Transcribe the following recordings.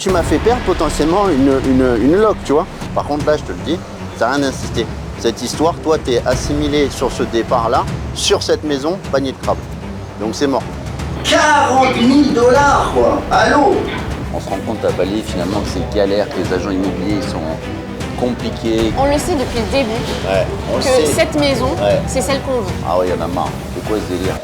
Tu m'as fait perdre potentiellement une loc, tu vois. Par contre, là, je te le dis, ça n'a rien d'insister. Cette histoire, toi, t'es assimilé sur ce départ-là, sur cette maison, panier de crabe. Donc c'est mort. 40 000 $, quoi. Allô? On se rend compte à Bali, finalement, que c'est galère, que les agents immobiliers sont compliqués. On le sait depuis le début, que cette maison, c'est celle qu'on veut. Ah ouais, il y en a marre. C'est quoi ce délire?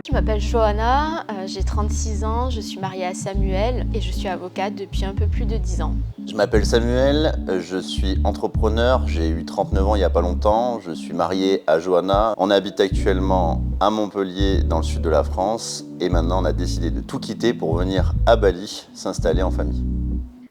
Je m'appelle Johanna, j'ai 36 ans, je suis mariée à Samuel et je suis avocate depuis un peu plus de 10 ans. Je m'appelle Samuel, je suis entrepreneur, j'ai eu 39 ans il n'y a pas longtemps, je suis marié à Johanna. On habite actuellement à Montpellier, dans le sud de la France, et maintenant on a décidé de tout quitter pour venir à Bali, s'installer en famille.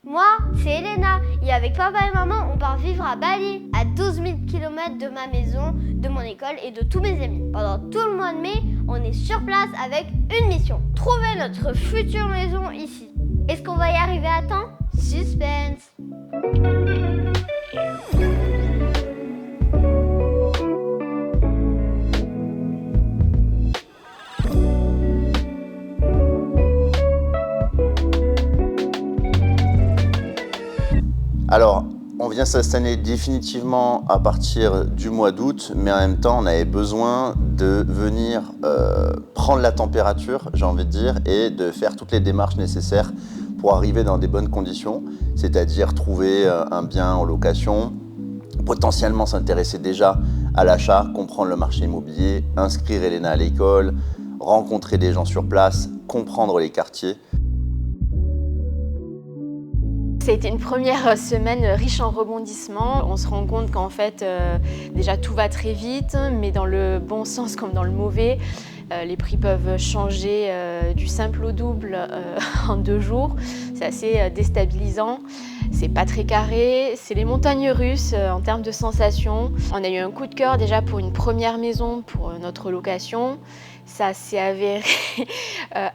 Moi, c'est Elena, et avec papa et maman, on part vivre à Bali, à 12 000 km de ma maison, de mon école et de tous mes amis. Pendant tout le mois de mai, on est sur place avec une mission, trouver notre future maison ici. Est-ce qu'on va y arriver à temps? Suspense! Alors, on vient s'installer définitivement à partir du mois d'août, mais en même temps, on avait besoin de venir prendre la température, j'ai envie de dire, et de faire toutes les démarches nécessaires pour arriver dans des bonnes conditions, c'est-à-dire trouver un bien en location, potentiellement s'intéresser déjà à l'achat, comprendre le marché immobilier, inscrire Elena à l'école, rencontrer des gens sur place, comprendre les quartiers. Ça a été une première semaine riche en rebondissements. On se rend compte qu'en fait, déjà tout va très vite, mais dans le bon sens comme dans le mauvais. Les prix peuvent changer du simple au double en 2 jours. C'est assez déstabilisant. C'est pas très carré. C'est les montagnes russes en termes de sensations. On a eu un coup de cœur déjà pour une première maison pour notre location. Ça s'est avéré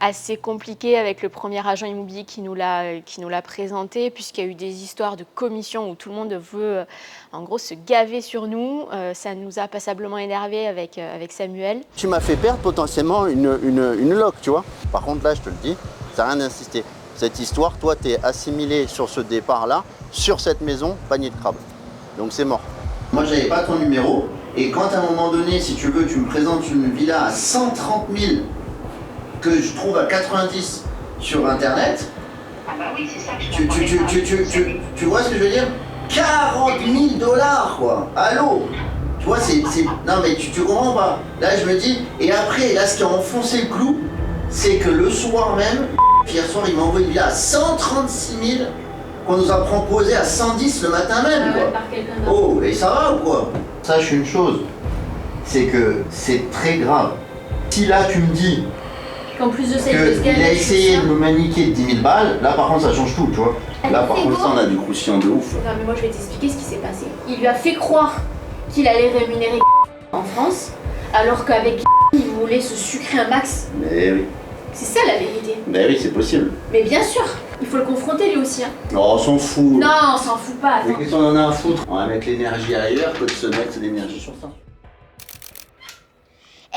assez compliqué avec le premier agent immobilier qui nous l'a présenté, puisqu'il y a eu des histoires de commission où tout le monde veut en gros se gaver sur nous. Ça nous a passablement énervé avec Samuel. Tu m'as fait perdre potentiellement une loc, tu vois. Par contre, là, je te le dis, ça n'a rien d'insister. Cette histoire, toi, t'es assimilé sur ce départ-là, sur cette maison, panier de crabe. Donc c'est mort. Moi, j'avais pas ton numéro. Et quand à un moment donné, si tu veux, tu me présentes une villa à 130 000 que je trouve à 90 sur Internet. Ah bah oui, c'est ça que je tu vois ce que je veux dire? 40 000 $, quoi. Allô? Tu vois, c'est... Non, mais tu comprends pas. Là, je me dis... Et après, là, ce qui a enfoncé le clou, c'est que le soir même, hier soir, il m'a envoyé une villa à 136 000 qu'on nous a proposé à 110 le matin même, quoi. Oh, et ça va ou quoi? Sache une chose, c'est que c'est très grave. Si là, tu me dis qu'en plus de qu'il a essayé de me maniquer 10 000 balles, là, par contre, ça change tout, tu vois. Là, par contre, ça, on a du croustillant de ouf. Non, mais moi, je vais t'expliquer ce qui s'est passé. Il lui a fait croire qu'il allait rémunérer en France, alors qu'avec il voulait se sucrer un max. Mais oui. C'est ça la vérité. Mais oui, c'est possible. Mais bien sûr, il faut le confronter lui aussi. Hein. Oh, on s'en fout. Non, on s'en fout pas. Mais qu'est-ce qu'on en a à foutre? On va mettre l'énergie ailleurs que de se mettre l'énergie sur ça.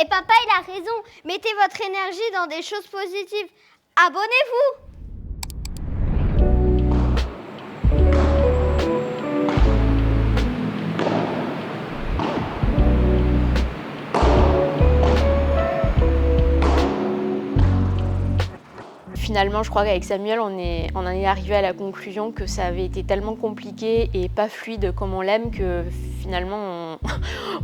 Et papa, il a raison. Mettez votre énergie dans des choses positives. Abonnez-vous! Finalement, je crois qu'avec Samuel, on en est arrivé à la conclusion que ça avait été tellement compliqué et pas fluide comme on l'aime que finalement,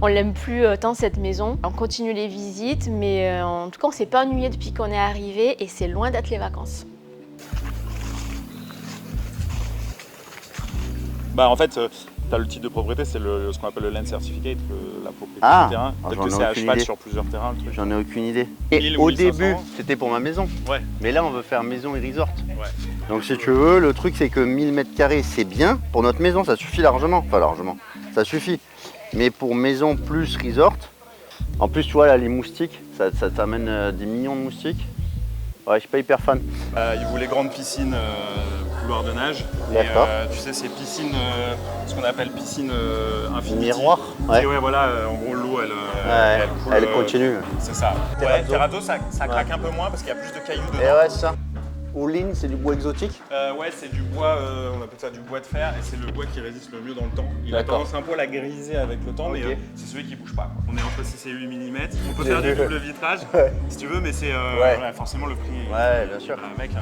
on l'aime plus tant cette maison. On continue les visites, mais en tout cas, on s'est pas ennuyé depuis qu'on est arrivé et c'est loin d'être les vacances. Bah en fait, tu as le titre de propriété, c'est ce qu'on appelle le land certificate, la propriété Ah, du terrain. Peut-être j'en que ai c'est à aucune cheval idée. sur plusieurs terrains, le truc. J'en ai aucune idée. Et 1000 au 1500. début, c'était pour ma maison. Ouais, Mais là, on veut faire maison et resort. ouais. Donc si tu veux, le truc c'est que 1000 m², c'est bien pour notre maison, ça suffit largement. Enfin largement, ça suffit. Mais pour maison plus resort, en plus tu vois là les moustiques, ça t'amène des millions de moustiques. Ouais, je suis pas hyper fan. Il voulait grande piscine, couloir de nage. D'accord. Et tu sais, ces piscines, ce qu'on appelle piscine infinie. Miroir. Ouais. Ouais, voilà, en gros, l'eau, elle coule. Elle continue. C'est ça. Ouais, terrazzo, ça craque un peu moins parce qu'il y a plus de cailloux dedans. Et ouais, c'est ça. Ouline, c'est du bois exotique. Ouais, c'est du bois, on appelle ça du bois de fer, et c'est le bois qui résiste le mieux dans le temps. Il a tendance un peu à la griser avec le temps, mais c'est celui qui bouge pas. On est entre 6 et 8 mm. On peut faire du double vitrage si tu veux, mais c'est forcément le prix. Ouais, bien sûr. Mec,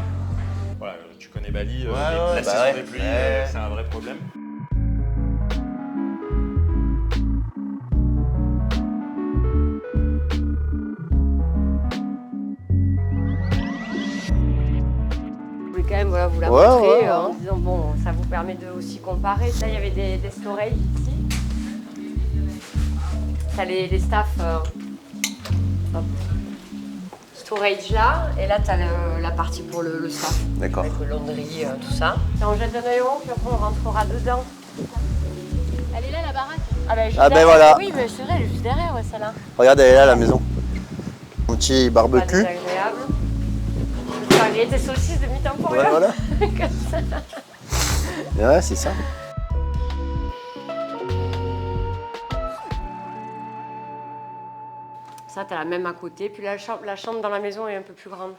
voilà, tu connais Bali, la bah saison des pluies, c'est un vrai problème. Quand même vous la montrer en disant bon, ça vous permet de aussi comparer. Là il y avait des storage ici. T'as les staffs storage là, et là t'as la partie pour le staff. D'accord. Avec le laundry, tout ça. On jette un œil rond, puis après on rentrera dedans. Elle est là, la baraque. Ah ben ben voilà. Oui, mais c'est vrai, elle est juste derrière, ouais, celle-là. Regarde, elle est là la maison. Un petit Pas barbecue. désagréable. Tu vas griller tes saucisses de mi-temps pour rien. Voilà. Comme ça. Ouais, c'est ça. Ça, t'as la même à côté, puis la chambre dans la maison est un peu plus grande.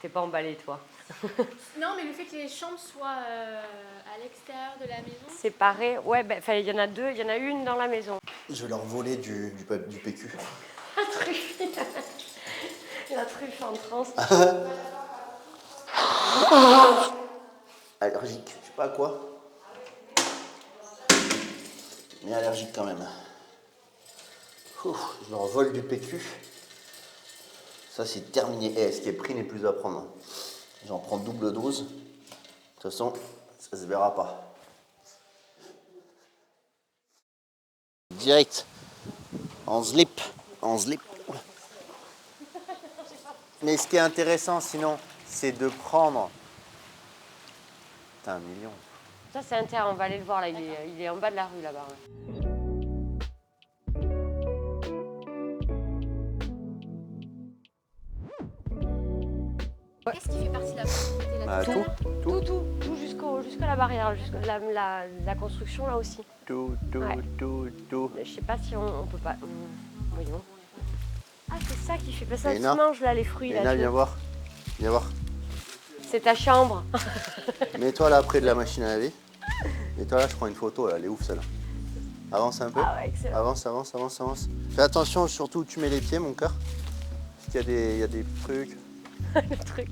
T'es pas emballé, toi. Non, mais le fait que les chambres soient à l'extérieur de la maison. Séparées, ouais, ben, il y en a deux, il y en a une dans la maison. Je vais leur voler du PQ. La truffe. La truffe en transe. Allergique, je sais pas à quoi. Mais allergique quand même. Je leur vole du PQ. Ça c'est terminé. Ce qui est pris n'est plus à prendre. J'en prends double dose. De toute façon, ça se verra pas. Direct. En slip. Mais ce qui est intéressant sinon, c'est de prendre... Putain, 1 million. Ça, c'est inter, on va aller le voir là, il est en bas de la rue là-bas. Ouais. Qu'est-ce qui fait partie de la propriété là? Tout jusqu'à la barrière, jusqu'à la construction là aussi. Tout. Mais je sais pas si on peut pas. Voyons. Ah, c'est ça qui fait. Ça se Léna, mange là, les fruits. Léna, là, viens voir. C'est ta chambre. Mets-toi là près de la machine à laver. Mets-toi là, je prends une photo, là, elle est ouf celle-là. Avance un peu. Ah ouais, excellent. Avance. Fais attention surtout où tu mets les pieds, mon cœur. Parce qu'il y a des trucs. Le truc.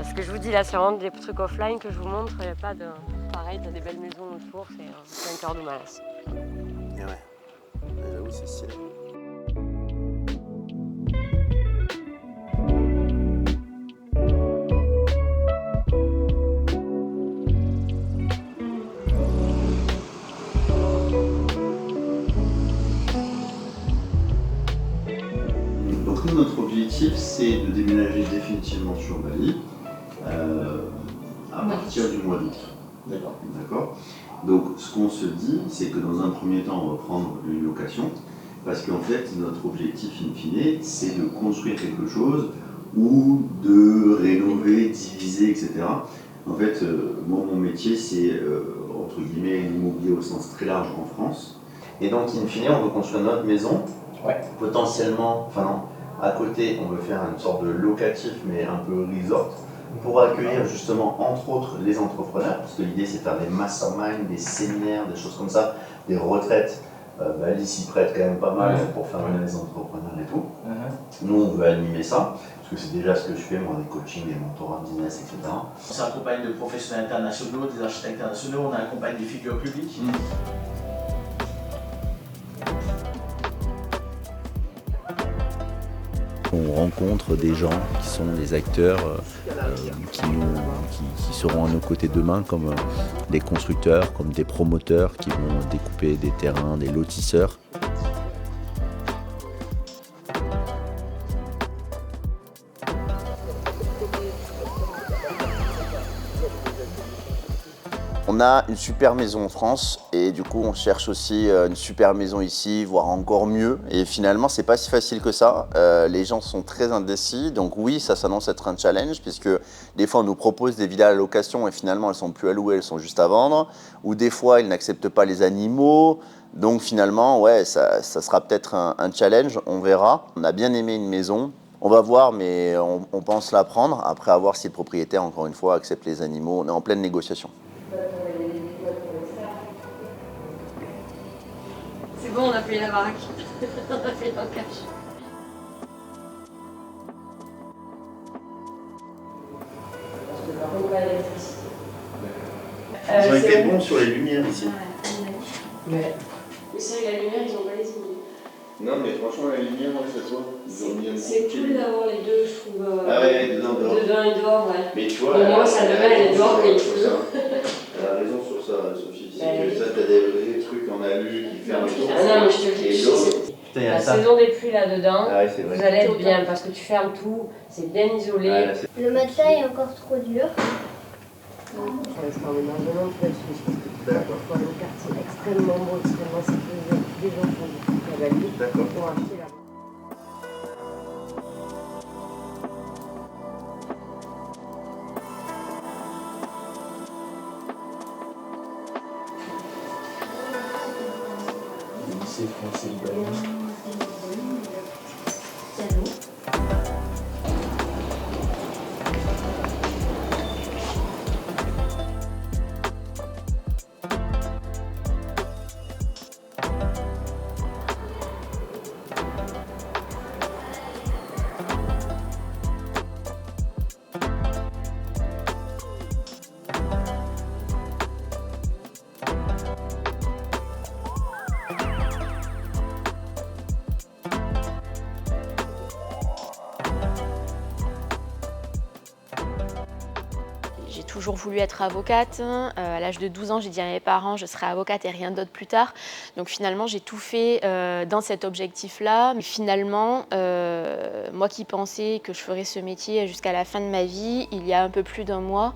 Ce que je vous dis là, c'est vraiment des trucs offline que je vous montre. Il n'y a pas de. Pareil, t'as des belles maisons autour, c'est un cœur de malaise. Et ouais. J'avoue, c'est stylé. Donc nous, notre objectif, c'est de déménager définitivement sur Bali à partir du mois d'août. D'accord. Donc ce qu'on se dit, c'est que dans un premier temps, on va prendre une location, parce qu'en fait, notre objectif in fine, c'est de construire quelque chose ou de rénover, diviser, etc. En fait, moi, mon métier, c'est entre guillemets l'immobilier au sens très large en France. Et donc, in fine, on veut construire notre maison, potentiellement, enfin non, à côté, on veut faire une sorte de locatif, mais un peu resort, pour accueillir justement, entre autres, les entrepreneurs, parce que l'idée c'est de faire des masterminds, des séminaires, des choses comme ça, des retraites. Bali s'y prête quand même pas mal pour faire venir les entrepreneurs et tout. Nous, on veut animer ça, parce que c'est déjà ce que je fais, moi, des coachings, des mentorats business, etc. On s'accompagne de professionnels internationaux, des architectes internationaux, on accompagne des figures publiques. On rencontre des gens qui sont des acteurs qui seront à nos côtés demain, comme des constructeurs, comme des promoteurs qui vont découper des terrains, des lotisseurs. On a une super maison en France et du coup on cherche aussi une super maison ici, voire encore mieux. Et finalement c'est pas si facile que ça. Les gens sont très indécis, donc oui ça s'annonce être un challenge puisque des fois on nous propose des villas à la location et finalement elles sont plus à louer, elles sont juste à vendre. Ou des fois ils n'acceptent pas les animaux. Donc finalement ouais ça sera peut-être un challenge, on verra. On a bien aimé une maison. On va voir, mais on pense la prendre. Après, à voir si le propriétaire, encore une fois, accepte les animaux. On est en pleine négociation. C'est bon, on a payé la baraque. On a payé en cash. Ils ont été bons sur les lumières ici. Mais c'est vrai que la lumière, ils ont pas les idées. Non, mais franchement, la lumière, moi, ça se voit. C'est cool d'avoir les deux, je trouve. Ah ouais, dedans, dehors. Dedans et dehors, ouais. Mais tu vois, au moins, ça le met, elle est dehors quand il pleut. Elle a raison sur ça, Sophie. C'est que ça, t'as des trucs en alu qui ferment tout. Ah non, mais je te le dis, Putain, la saison des pluies là-dedans, Ah ouais, c'est vrai. vous allez être bien parce que tu fermes tout, c'est bien isolé. Ouais, là, Le matelas est encore trop dur. Ça reste quand même largement plus parce que D'accord. faut aller au quartier extrêmement beau, extrêmement sécurisé. Des gens font du travail D'accord. pour acheter là. lycée français libanais. J'ai toujours voulu être avocate. À l'âge de 12 ans, j'ai dit à mes parents, je serai avocate et rien d'autre plus tard. Donc finalement, j'ai tout fait dans cet objectif-là. Mais finalement, moi qui pensais que je ferais ce métier jusqu'à la fin de ma vie, il y a un peu plus d'un mois,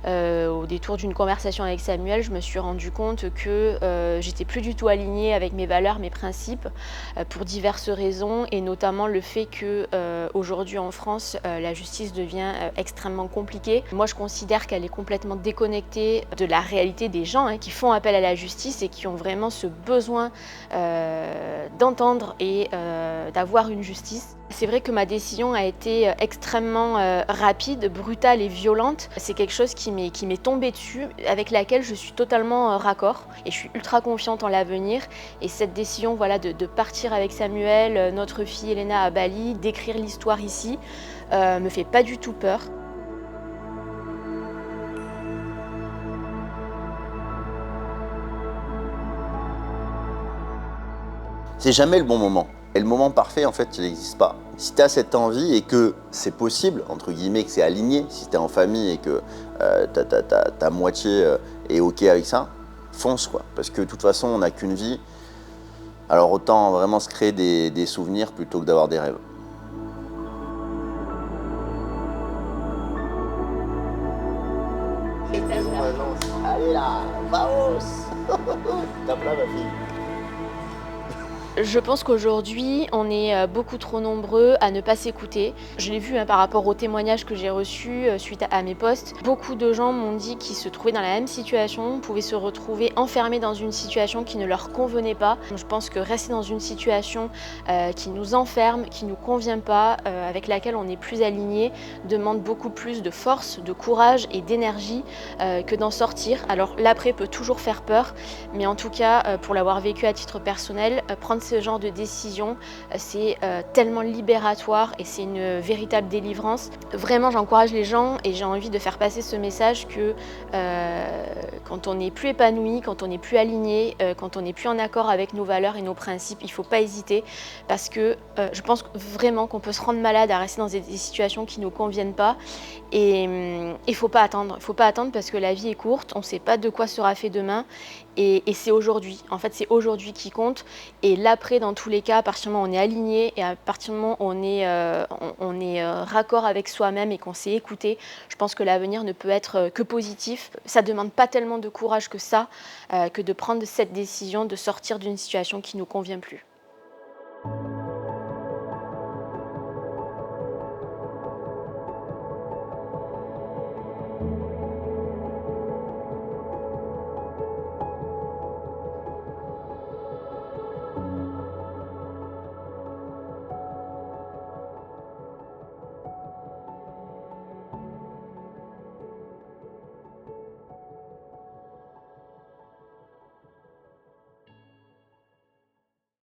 au détour d'une conversation avec Samuel, je me suis rendu compte que j'étais plus du tout alignée avec mes valeurs, mes principes, pour diverses raisons, et notamment le fait que aujourd'hui en France, la justice devient extrêmement compliquée. Moi, je considère qu'elle est complètement déconnectée de la réalité des gens qui font appel à la justice et qui ont vraiment ce besoin d'entendre et d'avoir une justice. C'est vrai que ma décision a été extrêmement rapide, brutale et violente. C'est quelque chose qui m'est tombé dessus, avec laquelle je suis totalement raccord et je suis ultra confiante en l'avenir. Et cette décision voilà, de partir avec Samuel, notre fille Elena à Bali, d'écrire l'histoire ici, me fait pas du tout peur. C'est jamais le bon moment. Et le moment parfait, en fait, il n'existe pas. Si tu as cette envie et que c'est possible, entre guillemets, que c'est aligné, si tu es en famille et que ta moitié est OK avec ça, fonce, quoi. Parce que de toute façon, on n'a qu'une vie. Alors autant vraiment se créer des souvenirs plutôt que d'avoir des rêves. Allez là, vamos. Tape là, ma fille. Je pense qu'aujourd'hui, on est beaucoup trop nombreux à ne pas s'écouter. Je l'ai vu par rapport aux témoignages que j'ai reçus suite à mes posts. Beaucoup de gens m'ont dit qu'ils se trouvaient dans la même situation, pouvaient se retrouver enfermés dans une situation qui ne leur convenait pas. Je pense que rester dans une situation qui nous enferme, qui ne nous convient pas, avec laquelle on n'est plus aligné, demande beaucoup plus de force, de courage et d'énergie que d'en sortir. Alors l'après peut toujours faire peur, mais en tout cas, pour l'avoir vécu à titre personnel, prendre ce genre de décision, c'est tellement libératoire et c'est une véritable délivrance. Vraiment, j'encourage les gens et j'ai envie de faire passer ce message que quand on n'est plus épanoui, quand on n'est plus aligné, quand on n'est plus en accord avec nos valeurs et nos principes, il ne faut pas hésiter parce que je pense vraiment qu'on peut se rendre malade à rester dans des situations qui ne nous conviennent pas et il ne faut pas attendre. Il ne faut pas attendre parce que la vie est courte, on ne sait pas de quoi sera fait demain et c'est aujourd'hui. En fait, c'est aujourd'hui qui compte et là après, dans tous les cas, à partir du moment où on est aligné et à partir du moment où on est raccord avec soi-même et qu'on s'est écouté, je pense que l'avenir ne peut être que positif. Ça ne demande pas tellement de courage que ça, que de prendre cette décision de sortir d'une situation qui ne nous convient plus.